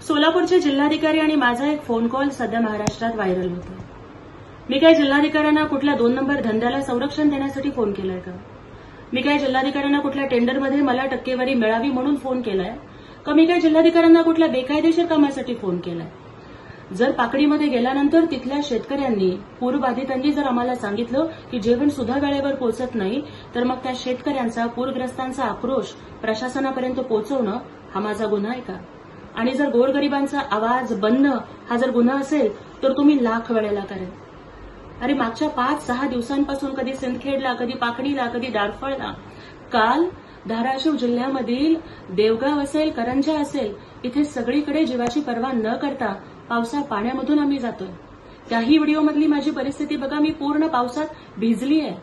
सोलापूरचे जिल्हाधिकारी आणि माझा एक फोन कॉल सध्या महाराष्ट्रात व्हायरल होतो। मी काय जिल्हाधिकाऱ्यांना कुठल्या 2 नंबर धंद्याला संरक्षण देण्यासाठी फोन केलाय का? मी काय जिल्हाधिकाऱ्यांना कुठल्या टेंडरमध्ये मला टक्केवारी मिळावी म्हणून फोन केलाय का? मी काय जिल्हाधिकाऱ्यांना कुठल्या बेकायदेशीर कामासाठी फोन केलाय? जर पाकडीमध्ये गेल्यानंतर तिथल्या शेतकऱ्यांनी, पूरबाधितांनी जर आम्हाला सांगितलं की जेवण सुद्धा वेळेवर पोहोचत नाही, तर मग त्या शेतकऱ्यांचा, पूरग्रस्तांचा आक्रोश प्रशासनापर्यंत पोहोचवणं हा माझा गुन्हा आहे का? आणि जर गोरगरिबांचा आवाज बनणं हा जर गुन्हा असेल तर तुम्ही लाख वेळेला करेल। अरे मागच्या 5-6 दिवसांपासून कधी सिंदखेडला, कधी पाकडीला, कधी डारफळला, काल धाराशिव जिल्ह्यामधील देवगाव असेल, करंजा असेल, इथे सगळीकडे जीवाची पर्वा न करता पावसा पाण्यामधून आम्ही जातोय। त्याही व्हिडिओमधली माझी परिस्थिती बघा, मी पूर्ण पावसात भिजली आहे।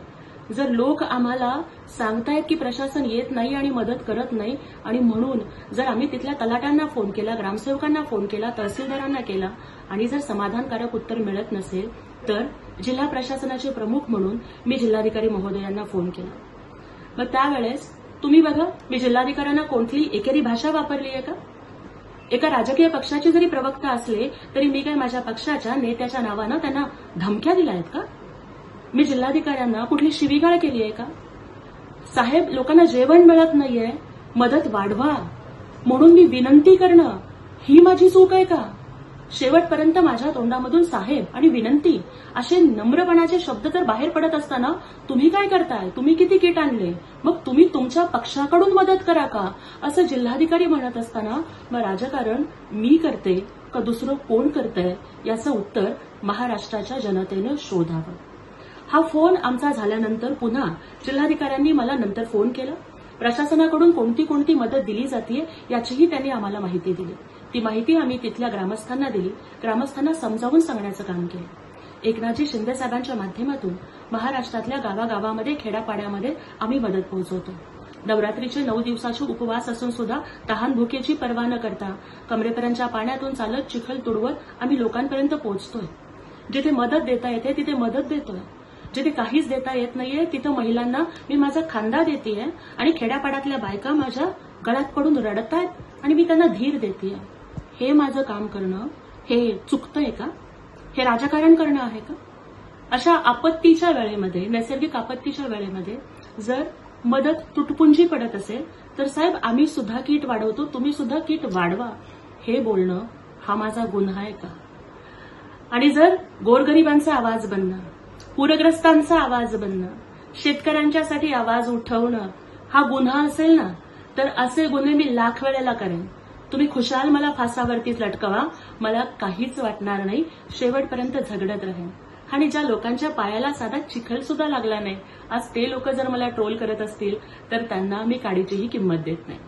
जर लोक आम्हाला सांगतायत की प्रशासन येत नाही आणि मदत करत नाही, आणि म्हणून जर आम्ही तिथल्या तलाट्यांना फोन केला, ग्रामसेवकांना फोन केला, तहसीलदारांना केला आणि जर समाधानकारक उत्तर मिळत नसेल, तर जिल्हा प्रशासनाचे प्रमुख म्हणून मी जिल्हाधिकारी महोदयांना फोन केला। मग त्यावेळेस तुम्ही बघा, मी जिल्हाधिकाऱ्यांना कोणतीही एकेरी भाषा वापरली आहे का? एका राजकीय पक्षाचे जरी प्रवक्ता असले तरी मी काय माझ्या पक्षाच्या नेत्याच्या नावानं त्यांना धमक्या दिल्या आहेत का? मी जिल्हाधिकाऱ्यांना कुठली शिवीगाळ केली आहे का? साहेब, लोकांना जेवण मिळत नाहीये, मदत वाढवा म्हणून मी विनंती करणं ही माझी चूक आहे का? शेवटपर्यंत माझ्या तोंडामधून साहेब आणि विनंती असे नम्रपणाचे शब्द तर बाहेर पडत असताना तुम्ही काय करताय? तुम्ही किती किट आणले? मग तुम्ही तुमच्या पक्षाकडून मदत करा का? असं जिल्हाधिकारी म्हणत असताना मग राजकारण मी करते का दुसरं कोण करतंय याचं उत्तर महाराष्ट्राच्या जनतेनं शोधावं। हा फोन आमचा झाल्यानंतर पुन्हा जिल्हाधिकाऱ्यांनी मला नंतर फोन केला। प्रशासनाकडून कोणती मदत दिली जाते याचीही त्यांनी आम्हाला माहिती दिली। ती माहिती आम्ही तिथल्या ग्रामस्थांना दिली, ग्रामस्थांना समजावून सांगण्याचं काम केलं। एकनाथजी शिंदे साहेबांच्या माध्यमातून महाराष्ट्रातल्या गावागावामध्ये, खेड्यापाड्यामध्ये आम्ही मदत पोहोचवतो। नवरात्रीचे 9 दिवसाचे उपवास असून सुद्धा तहान भुकेची पर्वा न करता कमरेपर्यंतच्या पाण्यातून चालत चिखल तुडवत आम्ही लोकांपर्यंत पोहोचतोय। जिथे मदत देता येते तिथे मदत देतोय, जिथे काहीच देता येत नाहीये तिथं महिलांना मी माझा खांदा देतेय आणि खेड्यापाड्यातल्या बायका माझ्या गळ्यात पडून रडतायत आणि मी त्यांना धीर देतेय। हे माझं काम करणं हे चुकतंय का? हे राजकारण करणं आहे का? अशा आपत्तीच्या वेळेमध्ये, नैसर्गिक आपत्तीच्या वेळेमध्ये जर मदत तुटपुंजी पडत असेल तर साहेब आम्ही सुद्धा किट वाढवतो, तुम्ही सुद्धा किट वाढवा, हे बोलणं हा माझा गुन्हा आहे का? आणि जर गोरगरिबांचा आवाज बनणं, पूरग्रस्तांचा आवाज बनणं, शेतकऱ्यांच्यासाठी आवाज उठवणं हा गुन्हा असेल ना, तर असे गुन्हे मी लाख वेळेला करेन। तुम्ही खुशाल मला फासावरतीच लटकवा, मला काहीच वाटणार नाही, शेवटपर्यंत झगडत राहीन। आणि ज्या लोकांच्या पायाला साधा चिखल सुद्धा लागला नाही, आज ते लोक जर मला ट्रोल करत असतील तर त्यांना मी काडीचीही किंमत देत नाही।